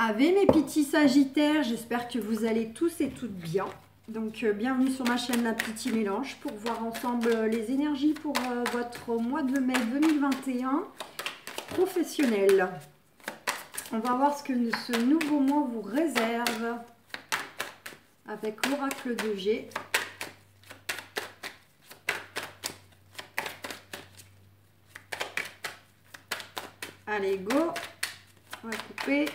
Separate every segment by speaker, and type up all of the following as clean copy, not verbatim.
Speaker 1: Ave mes petits Sagittaires, j'espère que vous allez tous et toutes bien. Donc bienvenue sur ma chaîne La Petit Mélange pour voir ensemble les énergies pour votre mois de mai 2021 professionnel. On va voir ce que ce nouveau mois vous réserve avec l'oracle de G. Allez, go. On va couper.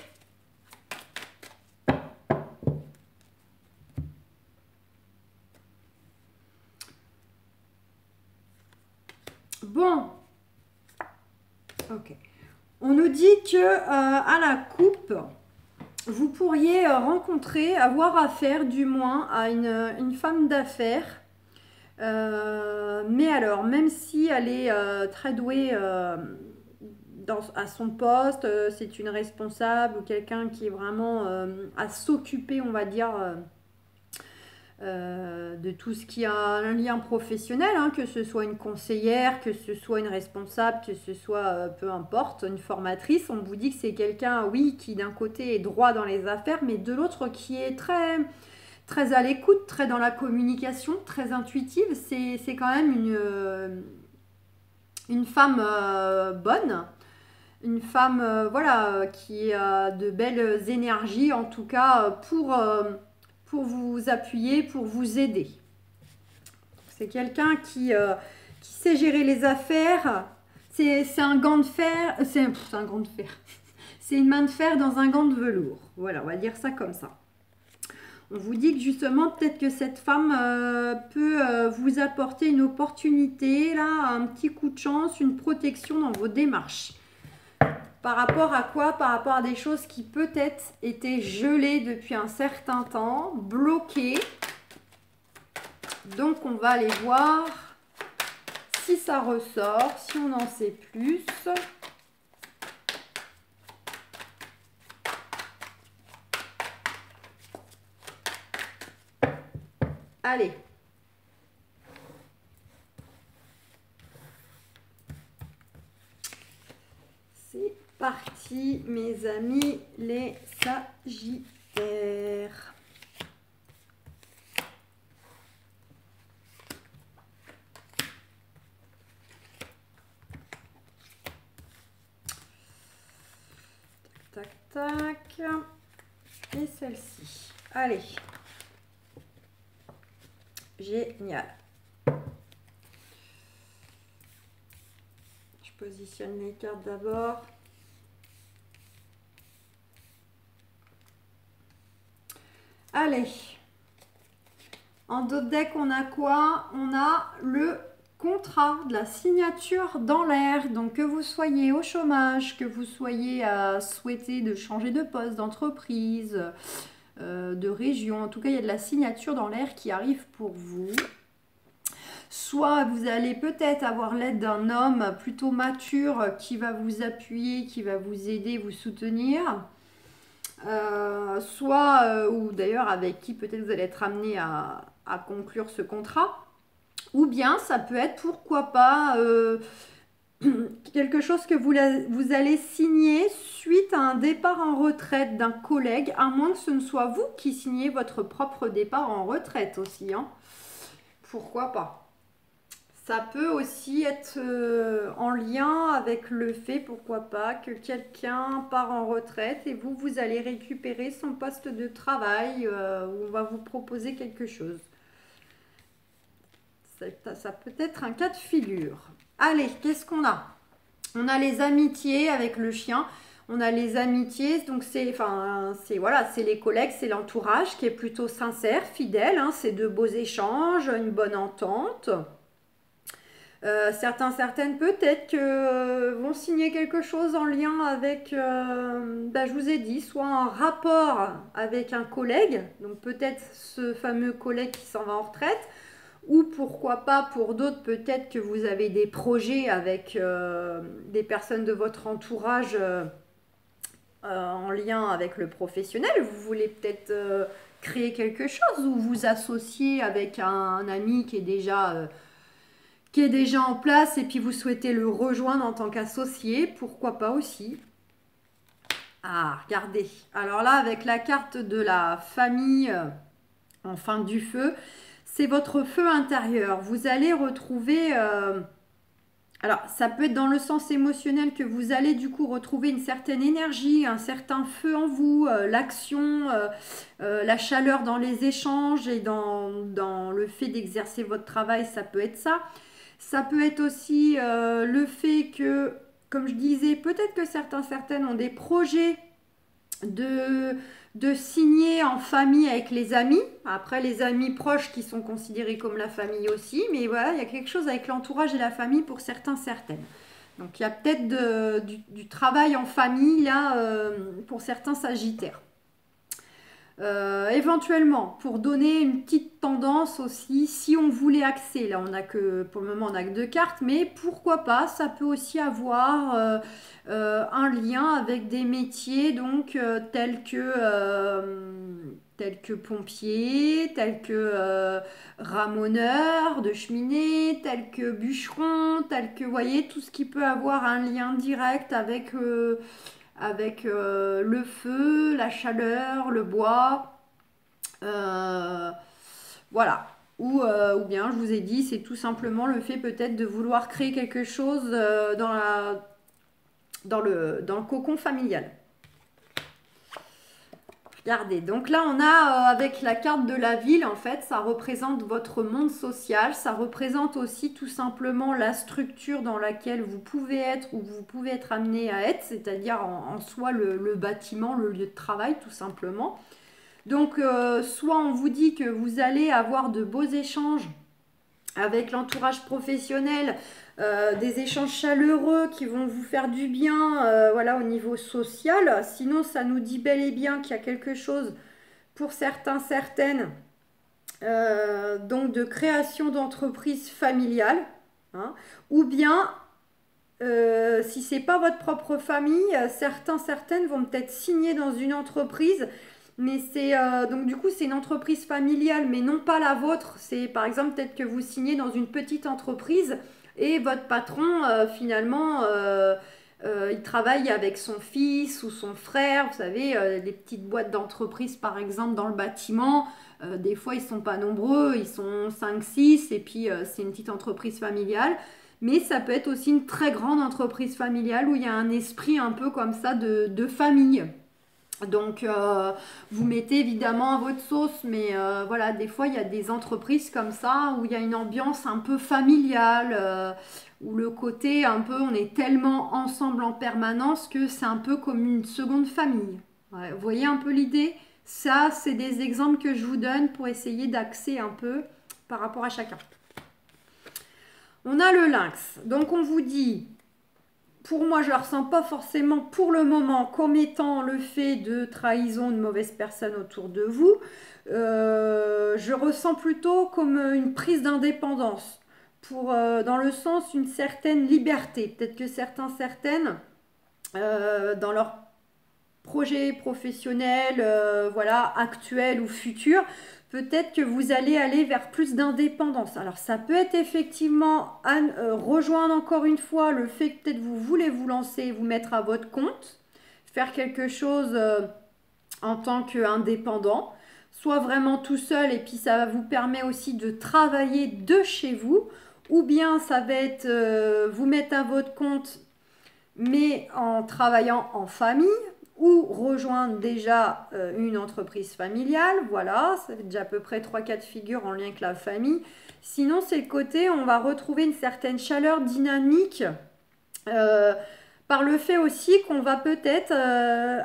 Speaker 1: Bon. Ok. On nous dit que à la coupe, vous pourriez rencontrer, avoir affaire du moins à une femme d'affaires. Mais alors, même si elle est très douée à son poste, c'est une responsable ou quelqu'un qui est vraiment à s'occuper, on va dire, de tout ce qui a un lien professionnel, hein, que ce soit une conseillère, que ce soit une responsable, que ce soit peu importe, une formatrice. On vous dit que c'est quelqu'un, oui, qui d'un côté est droit dans les affaires, mais de l'autre qui est très, très à l'écoute, très dans la communication, très intuitive. C'est quand même une femme bonne. Une femme voilà, qui a de belles énergies, en tout cas pour vous appuyer, pour vous aider. C'est quelqu'un qui sait gérer les affaires. C'est un gant de fer. C'est un gant de fer. C'est une main de fer dans un gant de velours. Voilà, on va dire ça comme ça. On vous dit que justement, peut-être que cette femme peut vous apporter une opportunité, là, un petit coup de chance, une protection dans vos démarches. Par rapport à quoi? Par rapport à des choses qui peut-être étaient gelées depuis un certain temps, bloquées. Donc on va aller voir si ça ressort, si on en sait plus. Allez. C'est parti, mes amis, les Sagittaires. Tac, tac, tac. Et celle-ci. Allez. Génial. Je positionne les cartes d'abord. Allez. En dos de deck, on a quoi? On a le contrat, de la signature dans l'air. Donc que vous soyez au chômage, que vous soyez à souhaiter de changer de poste, d'entreprise, de région. En tout cas, il y a de la signature dans l'air qui arrive pour vous. Soit vous allez peut-être avoir l'aide d'un homme plutôt mature qui va vous appuyer, qui va vous aider, vous soutenir. Soit, ou d'ailleurs avec qui peut-être vous allez être amené à conclure ce contrat. Ou bien ça peut être, pourquoi pas, quelque chose que vous allez signer suite à un départ en retraite d'un collègue, à moins que ce ne soit vous qui signez votre propre départ en retraite aussi. Hein. Pourquoi pas? Ça peut aussi être en lien avec le fait, pourquoi pas, que quelqu'un part en retraite et vous allez récupérer son poste de travail où on va vous proposer quelque chose. Ça peut être un cas de figure. Allez, qu'est-ce qu'on a? On a les amitiés avec le chien. On a les amitiés, donc voilà, c'est les collègues, c'est l'entourage qui est plutôt sincère, fidèle. Hein, c'est de beaux échanges, une bonne entente. Certaines peut-être que vont signer quelque chose en lien avec, je vous ai dit, soit un rapport avec un collègue, donc peut-être ce fameux collègue qui s'en va en retraite, ou pourquoi pas pour d'autres peut-être que vous avez des projets avec des personnes de votre entourage en lien avec le professionnel. Vous voulez peut-être créer quelque chose ou vous associer avec un ami qui est déjà en place et puis vous souhaitez le rejoindre en tant qu'associé, pourquoi pas aussi. Ah, regardez. Alors là, avec la carte de la famille, enfin du feu, c'est votre feu intérieur. Vous allez retrouver... alors, ça peut être dans le sens émotionnel que vous allez du coup retrouver une certaine énergie, un certain feu en vous, l'action, la chaleur dans les échanges et dans le fait d'exercer votre travail, ça peut être ça. Ça peut être aussi le fait que, comme je disais, peut-être que certaines ont des projets de, de signer en famille avec les amis. Après, les amis proches qui sont considérés comme la famille aussi. Mais voilà, il y a quelque chose avec l'entourage et la famille pour certaines. Donc, il y a peut-être du travail en famille, là, pour certains sagittaires. Éventuellement, pour donner une petite tendance aussi, si on voulait axer, là on a que, pour le moment on n'a que deux cartes, mais pourquoi pas, ça peut aussi avoir un lien avec des métiers donc tels que pompier, tels que ramoneur de cheminée, tels que bûcheron, tels que, vous voyez, tout ce qui peut avoir un lien direct avec le feu, la chaleur, le bois. Euh, voilà. Ou bien, je vous ai dit, c'est tout simplement le fait peut-être de vouloir créer quelque chose dans le cocon familial. Regardez, donc là on a avec la carte de la ville, en fait, ça représente votre monde social, ça représente aussi tout simplement la structure dans laquelle vous pouvez être ou vous pouvez être amené à être, c'est-à-dire en soi le bâtiment, le lieu de travail tout simplement. Donc soit on vous dit que vous allez avoir de beaux échanges avec l'entourage professionnel, des échanges chaleureux qui vont vous faire du bien voilà, au niveau social. Sinon, ça nous dit bel et bien qu'il y a quelque chose pour certaines, donc de création d'entreprise familiale. Hein, ou bien, si c'est pas votre propre famille, certaines vont peut-être signer dans une entreprise mais c'est donc du coup c'est une entreprise familiale, mais non pas la vôtre. C'est par exemple peut-être que vous signez dans une petite entreprise et votre patron finalement il travaille avec son fils ou son frère. Vous savez, les petites boîtes d'entreprise par exemple dans le bâtiment. Des fois ils sont pas nombreux, ils sont cinq six et puis c'est une petite entreprise familiale. Mais ça peut être aussi une très grande entreprise familiale où il y a un esprit un peu comme ça de famille. Donc, vous mettez évidemment à votre sauce, mais voilà, des fois, il y a des entreprises comme ça où il y a une ambiance un peu familiale, où le côté un peu, on est tellement ensemble en permanence que c'est un peu comme une seconde famille. Ouais, vous voyez un peu l'idée? Ça, c'est des exemples que je vous donne pour essayer d'axer un peu par rapport à chacun. On a le lynx. Donc, on vous dit pour moi, je ne le ressens pas forcément pour le moment comme étant le fait de trahison de mauvaises personnes autour de vous. Je ressens plutôt comme une prise d'indépendance, dans le sens une certaine liberté. Peut-être que certaines, dans leur projet professionnel, voilà, actuel ou futur, peut-être que vous allez aller vers plus d'indépendance. Alors ça peut être effectivement rejoindre encore une fois le fait que peut-être vous voulez vous lancer, vous mettre à votre compte, faire quelque chose en tant qu'indépendant, soit vraiment tout seul et puis ça vous permet aussi de travailler de chez vous, ou bien ça va être vous mettre à votre compte mais en travaillant en famille ou rejoindre déjà une entreprise familiale, voilà, ça fait déjà à peu près 3 cas de figure en lien avec la famille. Sinon, c'est le côté, on va retrouver une certaine chaleur dynamique par le fait aussi qu'on va peut-être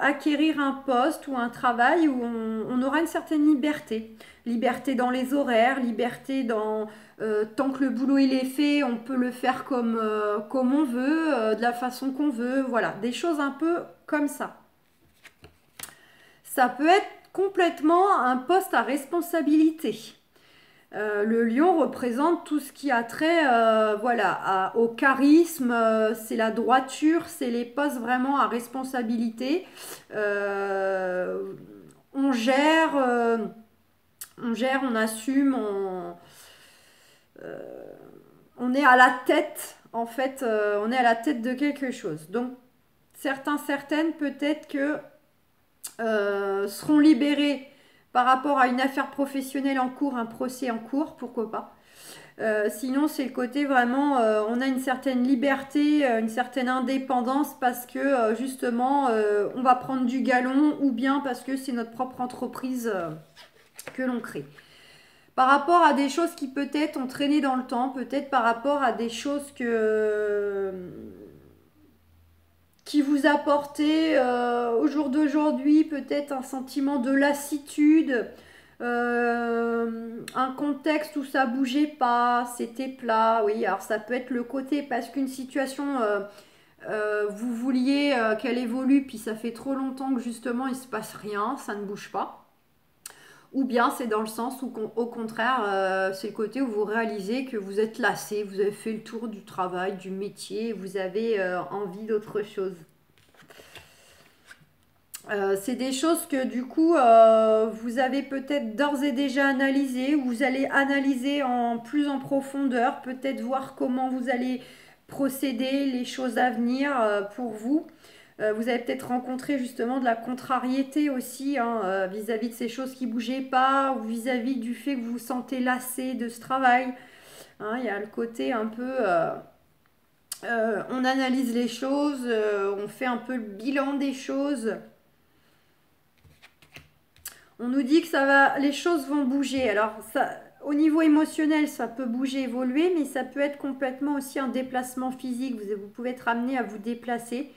Speaker 1: acquérir un poste ou un travail où on aura une certaine liberté. Liberté dans les horaires, liberté dans... tant que le boulot il est fait, on peut le faire comme on veut, de la façon qu'on veut, voilà, des choses un peu comme ça. Ça peut être complètement un poste à responsabilité. Le lion représente tout ce qui a trait voilà, au charisme, c'est la droiture, c'est les postes vraiment à responsabilité. On gère, on assume, on est à la tête, on est à la tête de quelque chose. Donc, certaines, peut-être que seront libérés par rapport à une affaire professionnelle en cours, un procès en cours, pourquoi pas. Sinon, c'est le côté vraiment, on a une certaine liberté, une certaine indépendance parce que justement, on va prendre du galon ou bien parce que c'est notre propre entreprise que l'on crée. Par rapport à des choses qui peut-être ont traîné dans le temps, peut-être par rapport à des choses qui vous apportaient au jour d'aujourd'hui peut-être un sentiment de lassitude, un contexte où ça bougeait pas, c'était plat, oui, alors ça peut être le côté parce qu'une situation, vous vouliez qu'elle évolue, puis ça fait trop longtemps que justement il se passe rien, ça ne bouge pas. Ou bien c'est dans le sens où, au contraire, c'est le côté où vous réalisez que vous êtes lassé, vous avez fait le tour du travail, du métier, vous avez envie d'autre chose. C'est des choses que du coup vous avez peut-être d'ores et déjà analysées, ou vous allez analyser plus en profondeur, peut-être voir comment vous allez procéder, les choses à venir pour vous. Vous avez peut-être rencontré justement de la contrariété aussi hein, vis-à-vis de ces choses qui ne bougeaient pas, ou vis-à-vis du fait que vous vous sentez lassé de ce travail. Hein, il y a le côté un peu... on analyse les choses, on fait un peu le bilan des choses. On nous dit que ça va, les choses vont bouger. Alors, ça, au niveau émotionnel, ça peut bouger, évoluer, mais ça peut être complètement aussi un déplacement physique. Vous pouvez être amené à vous déplacer.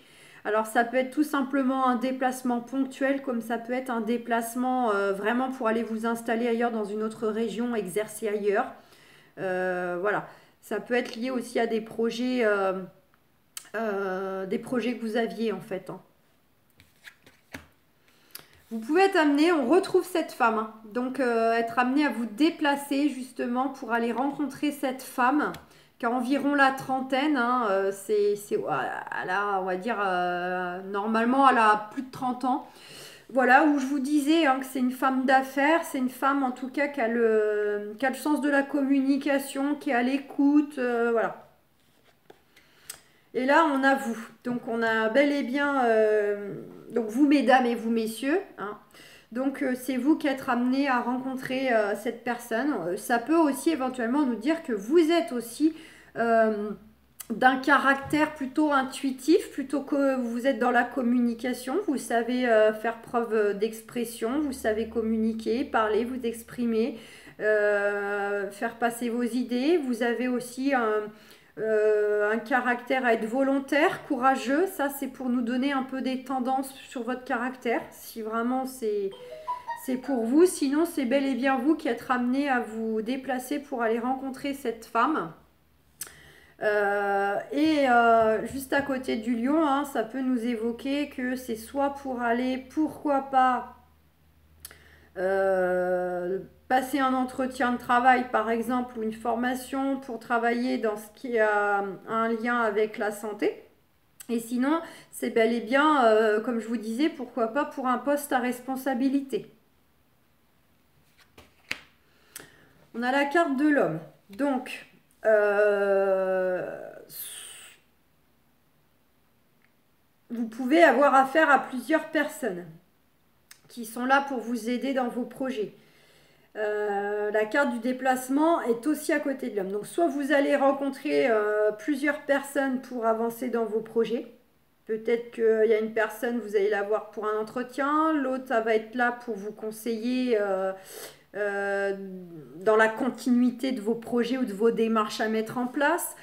Speaker 1: Alors, ça peut être tout simplement un déplacement ponctuel, comme ça peut être un déplacement vraiment pour aller vous installer ailleurs dans une autre région, exercer ailleurs. Voilà. Ça peut être lié aussi à des projets que vous aviez en fait. Hein. Vous pouvez être amené, on retrouve cette femme, hein. Donc être amené à vous déplacer justement pour aller rencontrer cette femme qui a environ la trentaine. Hein, elle a, on va dire, normalement elle a plus de 30 ans. Voilà, où je vous disais hein, que c'est une femme d'affaires, c'est une femme en tout cas qui a le sens de la communication, qui est à l'écoute, voilà. Et là, on a vous. Donc, on a bel et bien, donc vous mesdames et vous messieurs. Hein. Donc, c'est vous qui êtes amenés à rencontrer cette personne. Ça peut aussi éventuellement nous dire que vous êtes aussi d'un caractère plutôt intuitif, plutôt que vous êtes dans la communication. Vous savez faire preuve d'expression, vous savez communiquer, parler, vous exprimer, faire passer vos idées. Vous avez aussi un caractère à être volontaire, courageux. Ça, c'est pour nous donner un peu des tendances sur votre caractère, si vraiment c'est pour vous. Sinon, c'est bel et bien vous qui êtes amené à vous déplacer pour aller rencontrer cette femme. Juste à côté du lion, hein, ça peut nous évoquer que c'est soit pour aller, pourquoi pas, passer un entretien de travail par exemple, ou une formation pour travailler dans ce qui a un lien avec la santé. Et sinon, c'est bel et bien, comme je vous disais, pourquoi pas pour un poste à responsabilité. On a la carte de l'homme. Donc, vous pouvez avoir affaire à plusieurs personnes qui sont là pour vous aider dans vos projets. La carte du déplacement est aussi à côté de l'homme. Donc soit vous allez rencontrer plusieurs personnes pour avancer dans vos projets. Peut-être qu'il y a une personne, vous allez la voir pour un entretien. L'autre, ça va être là pour vous conseiller dans la continuité de vos projets ou de vos démarches à mettre en place.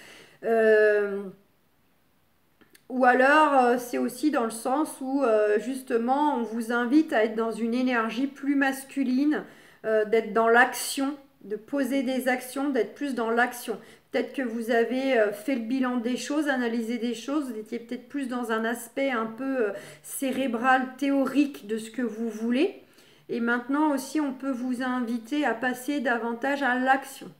Speaker 1: Ou alors, c'est aussi dans le sens où, justement, on vous invite à être dans une énergie plus masculine, d'être dans l'action, de poser des actions, d'être plus dans l'action. Peut-être que vous avez fait le bilan des choses, analysé des choses, vous étiez peut-être plus dans un aspect un peu cérébral, théorique de ce que vous voulez. Et maintenant aussi, on peut vous inviter à passer davantage à l'action.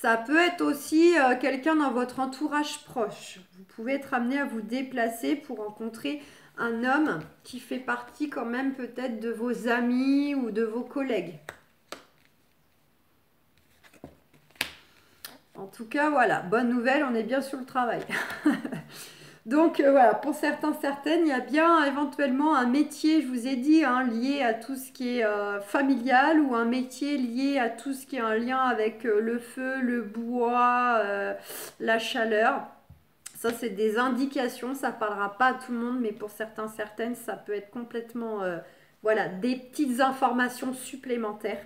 Speaker 1: Ça peut être aussi quelqu'un dans votre entourage proche. Vous pouvez être amené à vous déplacer pour rencontrer un homme qui fait partie quand même peut-être de vos amis ou de vos collègues. En tout cas, voilà, bonne nouvelle, on est bien sur le travail. Donc voilà, pour certains, certaines, il y a bien éventuellement un métier, je vous ai dit, hein, lié à tout ce qui est familial ou un métier lié à tout ce qui est en lien avec le feu, le bois, la chaleur. Ça, c'est des indications, ça parlera pas à tout le monde, mais pour certains, certaines, ça peut être complètement, voilà, des petites informations supplémentaires.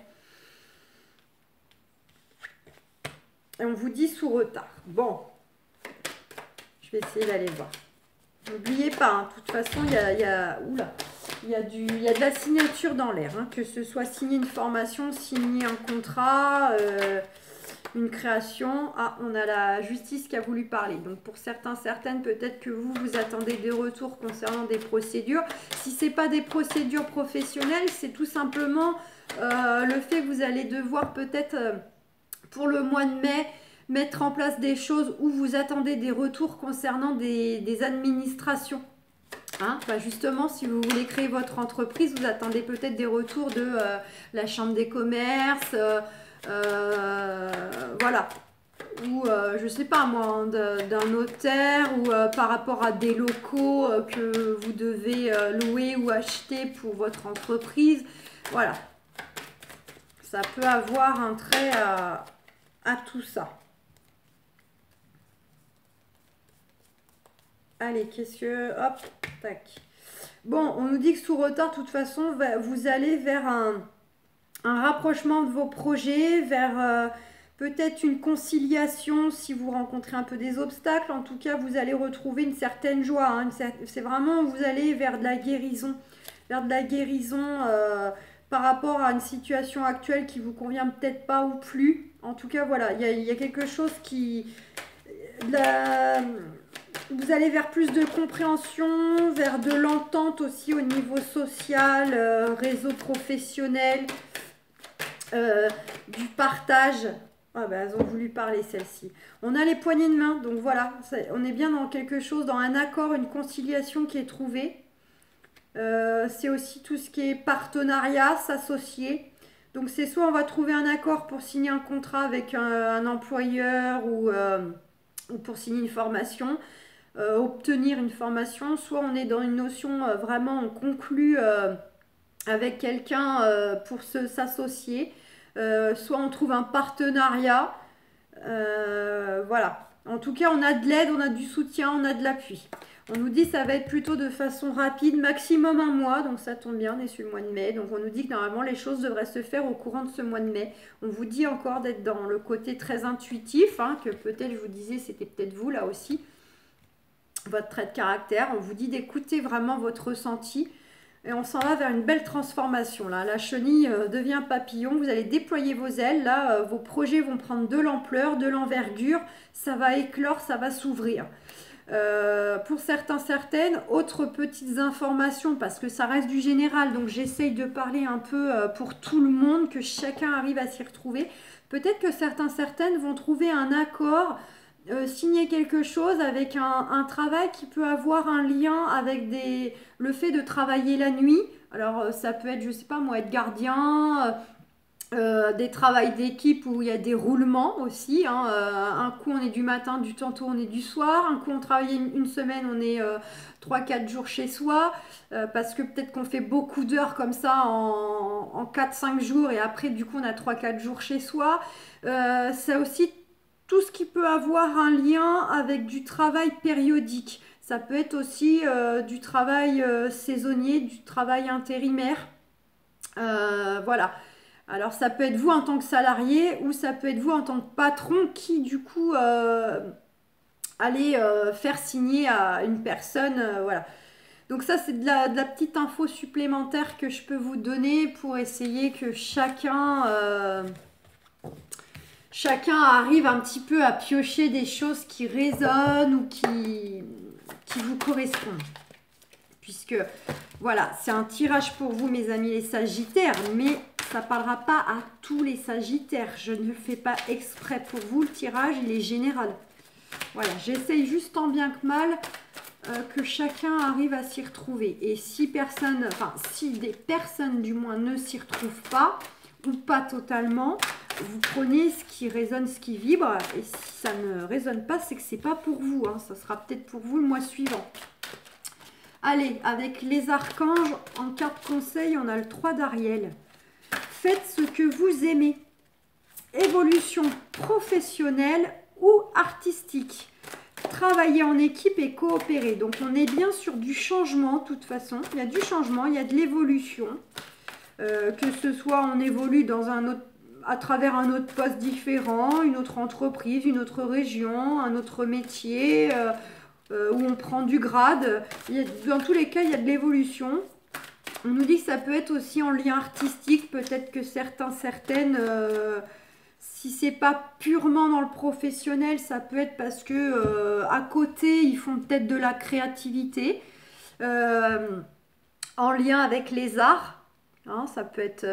Speaker 1: Et on vous dit sous retard. Bon, je vais essayer d'aller voir. N'oubliez pas, hein, de toute façon, oula, il y a de la signature dans l'air, hein, que ce soit signer une formation, signer un contrat, une création. Ah, on a la justice qui a voulu parler. Donc pour certains, certaines, peut-être que vous attendez des retours concernant des procédures. Si ce n'est pas des procédures professionnelles, c'est tout simplement le fait que vous allez devoir peut-être pour le mois de mai mettre en place des choses où vous attendez des retours concernant des administrations. Hein, bah justement, si vous voulez créer votre entreprise, vous attendez peut-être des retours de la chambre des commerces, voilà, ou je sais pas moi, d'un notaire, ou par rapport à des locaux que vous devez louer ou acheter pour votre entreprise. Voilà, ça peut avoir un trait à tout ça. Allez, qu'est-ce que... Hop, tac. Bon, on nous dit que sous retard, de toute façon, vous allez vers un rapprochement de vos projets, vers peut-être une conciliation si vous rencontrez un peu des obstacles. En tout cas, vous allez retrouver une certaine joie. Hein, c'est vraiment, vous allez vers de la guérison. Vers de la guérison par rapport à une situation actuelle qui vous convient peut-être pas ou plus. En tout cas, voilà, il y a quelque chose qui... Vous allez vers plus de compréhension, vers de l'entente aussi au niveau social, réseau professionnel, du partage. Ah ben, elles ont voulu parler celles-ci. On a les poignées de main, donc voilà, on est bien dans quelque chose, dans un accord, une conciliation qui est trouvée. C'est aussi tout ce qui est partenariat, s'associer. Donc c'est soit on va trouver un accord pour signer un contrat avec un employeur ou pour signer une formation, obtenir une formation, soit on est dans une notion vraiment on conclut avec quelqu'un pour s'associer, soit on trouve un partenariat, voilà. En tout cas, on a de l'aide, on a du soutien, on a de l'appui. On nous dit que ça va être plutôt de façon rapide, maximum un mois, donc ça tombe bien, on est sur le mois de mai. Donc on nous dit que normalement les choses devraient se faire au courant de ce mois de mai. On vous dit encore d'être dans le côté très intuitif, hein, que peut-être je vous disais, c'était peut-être vous là aussi, votre trait de caractère. On vous dit d'écouter vraiment votre ressenti. Et on s'en va vers une belle transformation. Là, la chenille devient papillon. Vous allez déployer vos ailes. Là, vos projets vont prendre de l'ampleur, de l'envergure. Ça va éclore, ça va s'ouvrir. Pour certains, certaines, autres petites informations, parce que ça reste du général. Donc, j'essaye de parler un peu pour tout le monde, que chacun arrive à s'y retrouver. Peut-être que certains, certaines vont trouver un accord, signer quelque chose avec un travail qui peut avoir un lien avec le fait de travailler la nuit. Alors ça peut être, je sais pas moi, être gardien, des travails d'équipe où il y a des roulements aussi, hein. Un coup on est du matin, tantôt on est du soir, un coup on travaille une semaine, on est 3-4 jours chez soi, parce que peut-être qu'on fait beaucoup d'heures comme ça en 4-5 jours et après du coup on a 3-4 jours chez soi. Ça aussi tout ce qui peut avoir un lien avec du travail périodique. Ça peut être aussi du travail saisonnier, du travail intérimaire. Voilà. Alors ça peut être vous en tant que salarié ou ça peut être vous en tant que patron qui du coup allez faire signer à une personne. Voilà. Donc ça c'est de la petite info supplémentaire que je peux vous donner pour essayer que chacun arrive un petit peu à piocher des choses qui résonnent ou qui vous correspondent. Puisque, voilà, c'est un tirage pour vous, mes amis les Sagittaires, mais ça ne parlera pas à tous les Sagittaires. Je ne le fais pas exprès pour vous, le tirage, il est général. Voilà, j'essaye juste tant bien que mal que chacun arrive à s'y retrouver. Et si des personnes du moins ne s'y retrouvent pas, ou pas totalement, vous prenez ce qui résonne, ce qui vibre. Et si ça ne résonne pas, c'est que c'est pas pour vous. Hein. Ça sera peut-être pour vous le mois suivant. Allez, avec les archanges, en carte conseil, on a le 3 d'Ariel. Faites ce que vous aimez. Évolution professionnelle ou artistique. Travailler en équipe et coopérer. Donc, on est bien sur du changement, de toute façon. Il y a du changement, il y a de l'évolution. Que ce soit on évolue dans un autre, à travers un autre poste différent, une autre entreprise, une autre région, un autre métier, où on prend du grade. Dans tous les cas, il y a de l'évolution. On nous dit que ça peut être aussi en lien artistique. Peut-être que certaines... si c'est pas purement dans le professionnel, ça peut être parce que à côté, ils font peut-être de la créativité en lien avec les arts. Hein, ça peut être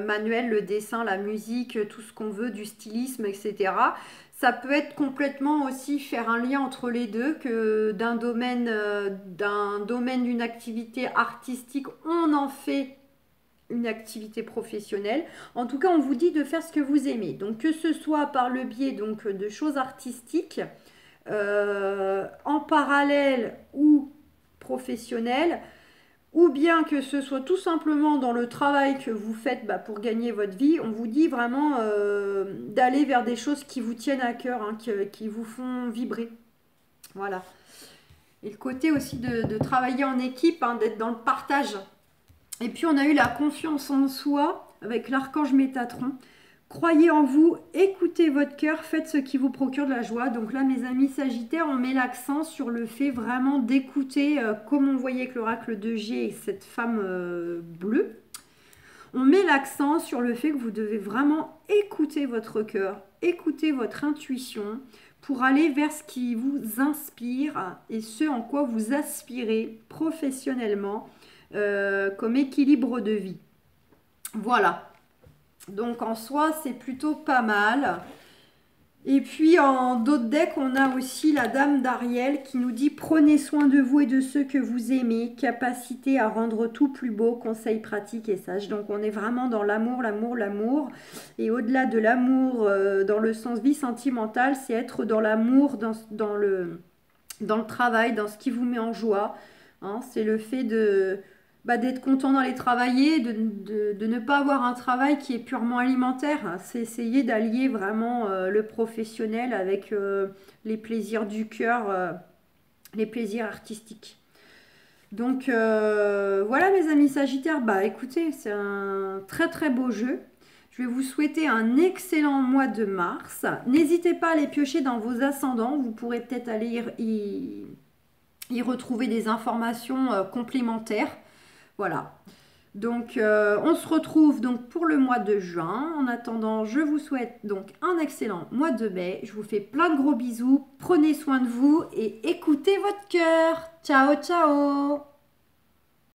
Speaker 1: manuel, le dessin, la musique, tout ce qu'on veut, du stylisme, etc. Ça peut être complètement aussi faire un lien entre les deux, que d'un domaine, d'une activité artistique, on en fait une activité professionnelle. En tout cas, on vous dit de faire ce que vous aimez. Donc, que ce soit par le biais donc, de choses artistiques, en parallèle ou professionnelles, ou bien que ce soit tout simplement dans le travail que vous faites pour gagner votre vie, on vous dit vraiment d'aller vers des choses qui vous tiennent à cœur, hein, qui vous font vibrer. Voilà. Et le côté aussi de travailler en équipe, hein, d'être dans le partage. Et puis on a eu la confiance en soi avec l'archange Métatron. Croyez en vous, écoutez votre cœur, faites ce qui vous procure de la joie. Donc là, mes amis Sagittaires, on met l'accent sur le fait vraiment d'écouter, comme on voyait avec l'oracle de G et cette femme bleue. On met l'accent sur le fait que vous devez vraiment écouter votre cœur, écouter votre intuition pour aller vers ce qui vous inspire et ce en quoi vous aspirez professionnellement comme équilibre de vie. Voilà. Donc en soi, c'est plutôt pas mal. Et puis en d'autres decks, on a aussi la Dame d'Ariel qui nous dit « Prenez soin de vous et de ceux que vous aimez, capacité à rendre tout plus beau, conseils pratiques et sages. » Donc on est vraiment dans l'amour, l'amour, l'amour. Et au-delà de l'amour, dans le sens vie sentimentale, c'est être dans l'amour, dans le travail, dans ce qui vous met en joie. Hein, c'est le fait d'être content d'aller travailler, de ne pas avoir un travail qui est purement alimentaire. C'est essayer d'allier vraiment le professionnel avec les plaisirs du cœur, les plaisirs artistiques. Donc voilà mes amis Sagittaires, écoutez, c'est un très très beau jeu. Je vais vous souhaiter un excellent mois de mars. N'hésitez pas à les piocher dans vos ascendants, vous pourrez peut-être aller y retrouver des informations complémentaires. Voilà. Donc, on se retrouve donc pour le mois de juin. En attendant, je vous souhaite donc un excellent mois de mai. Je vous fais plein de gros bisous. Prenez soin de vous et écoutez votre cœur. Ciao, ciao!